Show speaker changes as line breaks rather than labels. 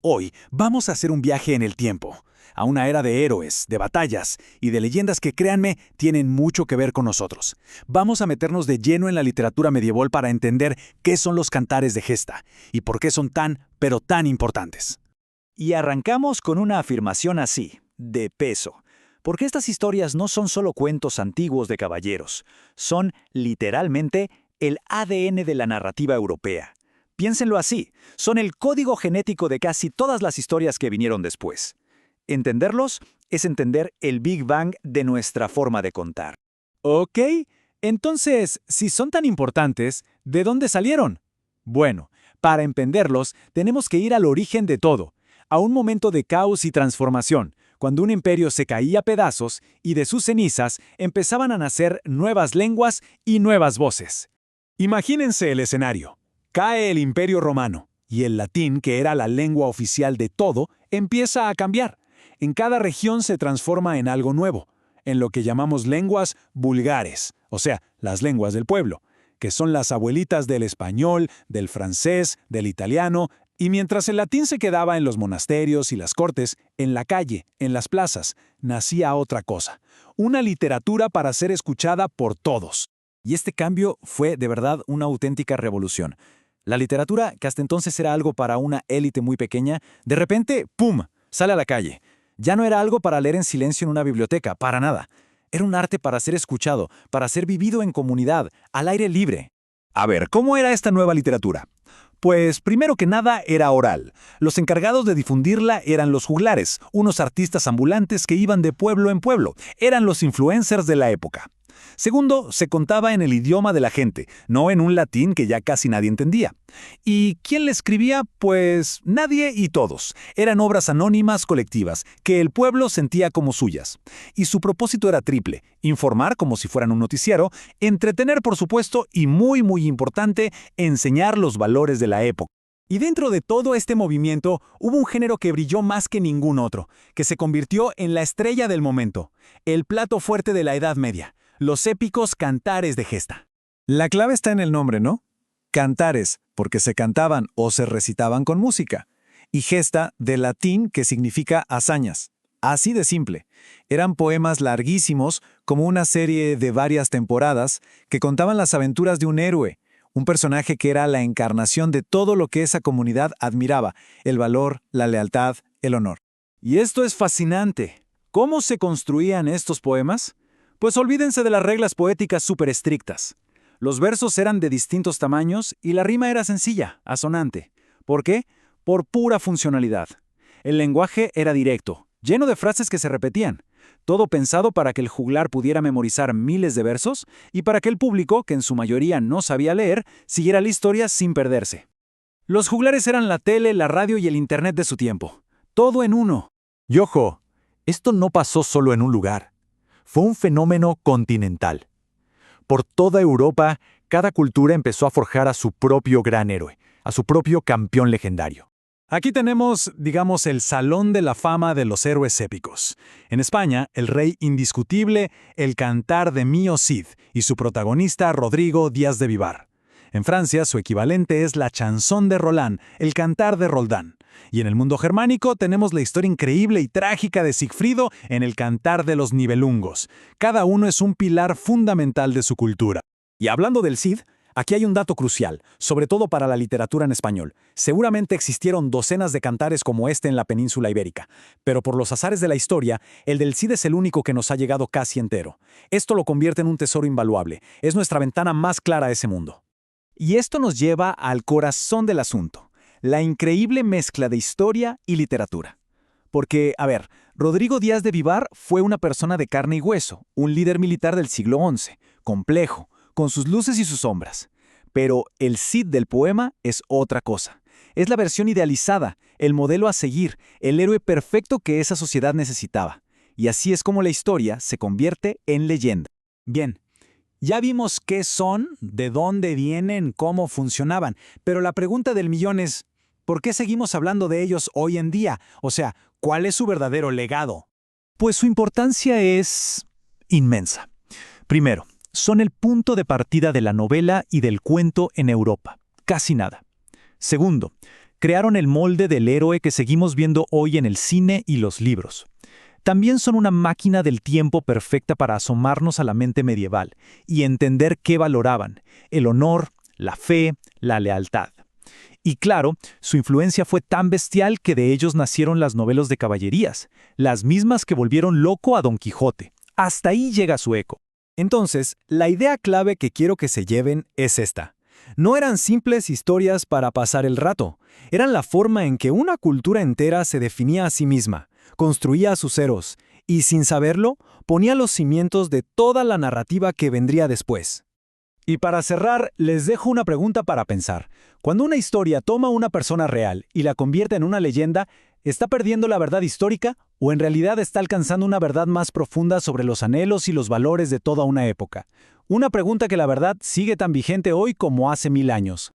Hoy vamos a hacer un viaje en el tiempo, a una era de héroes, de batallas y de leyendas que, créanme, tienen mucho que ver con nosotros. Vamos a meternos de lleno en la literatura medieval para entender qué son los cantares de gesta y por qué son tan, pero tan importantes.
Y arrancamos con una afirmación así, de peso, porque estas historias no son solo cuentos antiguos de caballeros, son, literalmente, el ADN de la narrativa europea. Piénsenlo así, son el código genético de casi todas las historias que vinieron después. Entenderlos es entender el Big Bang de nuestra forma de contar.
Ok, entonces, si son tan importantes, ¿de dónde salieron? Bueno, para entenderlos, tenemos que ir al origen de todo, a un momento de caos y transformación, cuando un imperio se caía a pedazos y de sus cenizas empezaban a nacer nuevas lenguas y nuevas voces. Imagínense el escenario. Cae el Imperio Romano, y el latín, que era la lengua oficial de todo, empieza a cambiar. En cada región se transforma en algo nuevo, en lo que llamamos lenguas vulgares, o sea, las lenguas del pueblo, que son las abuelitas del español, del francés, del italiano, y mientras el latín se quedaba en los monasterios y las cortes, en la calle, en las plazas, nacía otra cosa, una literatura para ser escuchada por todos. Y este cambio fue de verdad una auténtica revolución. La literatura, que hasta entonces era algo para una élite muy pequeña, de repente, ¡pum!, sale a la calle. Ya no era algo para leer en silencio en una biblioteca, para nada. Era un arte para ser escuchado, para ser vivido en comunidad, al aire libre.
A ver, ¿cómo era esta nueva literatura? Pues primero que nada era oral. Los encargados de difundirla eran los juglares, unos artistas ambulantes que iban de pueblo en pueblo. Eran los influencers de la época. Segundo, se contaba en el idioma de la gente, no en un latín que ya casi nadie entendía. ¿Y quién le escribía? Pues nadie y todos. Eran obras anónimas colectivas, que el pueblo sentía como suyas. Y su propósito era triple: informar como si fueran un noticiero, entretener por supuesto y muy importante, enseñar los valores de la época.
Y dentro de todo este movimiento hubo un género que brilló más que ningún otro, que se convirtió en la estrella del momento, el plato fuerte de la Edad Media. Los épicos cantares de gesta.
La clave está en el nombre, ¿no? Cantares, porque se cantaban o se recitaban con música. Y gesta, de latín, que significa hazañas. Así de simple. Eran poemas larguísimos, como una serie de varias temporadas, que contaban las aventuras de un héroe, un personaje que era la encarnación de todo lo que esa comunidad admiraba: el valor, la lealtad, el honor.
Y esto es fascinante. ¿Cómo se construían estos poemas? Pues olvídense de las reglas poéticas súper estrictas. Los versos eran de distintos tamaños y la rima era sencilla, asonante. ¿Por qué? Por pura funcionalidad. El lenguaje era directo, lleno de frases que se repetían. Todo pensado para que el juglar pudiera memorizar miles de versos y para que el público, que en su mayoría no sabía leer, siguiera la historia sin perderse. Los juglares eran la tele, la radio y el internet de su tiempo. Todo en uno.
Y ojo, esto no pasó solo en un lugar. Fue un fenómeno continental. Por toda Europa, cada cultura empezó a forjar a su propio gran héroe, a su propio campeón legendario.
Aquí tenemos, digamos, el salón de la fama de los héroes épicos. En España, el rey indiscutible, el cantar de Mío Cid, y su protagonista Rodrigo Díaz de Vivar. En Francia, su equivalente es la chanson de Roland, el cantar de Roldán. Y en el mundo germánico tenemos la historia increíble y trágica de Sigfrido en el cantar de los Nibelungos. Cada uno es un pilar fundamental de su cultura. Y hablando del Cid, aquí hay un dato crucial, sobre todo para la literatura en español. Seguramente existieron docenas de cantares como este en la península ibérica, pero por los azares de la historia, el del Cid es el único que nos ha llegado casi entero. Esto lo convierte en un tesoro invaluable. Es nuestra ventana más clara a ese mundo. Y esto nos lleva al corazón del asunto: la increíble mezcla de historia y literatura. Porque, a ver, Rodrigo Díaz de Vivar fue una persona de carne y hueso, un líder militar del siglo XI, complejo, con sus luces y sus sombras. Pero el Cid del poema es otra cosa. Es la versión idealizada, el modelo a seguir, el héroe perfecto que esa sociedad necesitaba. Y así es como la historia se convierte en leyenda. Bien. Ya vimos qué son, de dónde vienen, cómo funcionaban, pero la pregunta del millón es, ¿por qué seguimos hablando de ellos hoy en día? O sea, ¿cuál es su verdadero legado?
Pues su importancia es inmensa. Primero, son el punto de partida de la novela y del cuento en Europa. Casi nada. Segundo,
Crearon el molde del héroe que seguimos viendo hoy en el cine y los libros. También son una máquina del tiempo perfecta para asomarnos a la mente medieval y entender qué valoraban: el honor, la fe, la lealtad. Y claro, su influencia fue tan bestial que de ellos nacieron las novelas de caballerías, las mismas que volvieron loco a Don Quijote. Hasta ahí llega su eco.
Entonces, la idea clave que quiero que se lleven es esta. No eran simples historias para pasar el rato, eran la forma en que una cultura entera se definía a sí misma, construía a sus héroes y, sin saberlo, ponía los cimientos de toda la narrativa que vendría después. Y para cerrar, les dejo una pregunta para pensar. Cuando una historia toma a una persona real y la convierte en una leyenda, ¿está perdiendo la verdad histórica o en realidad está alcanzando una verdad más profunda sobre los anhelos y los valores de toda una época? Una pregunta que la verdad sigue tan vigente hoy como hace 1000 años.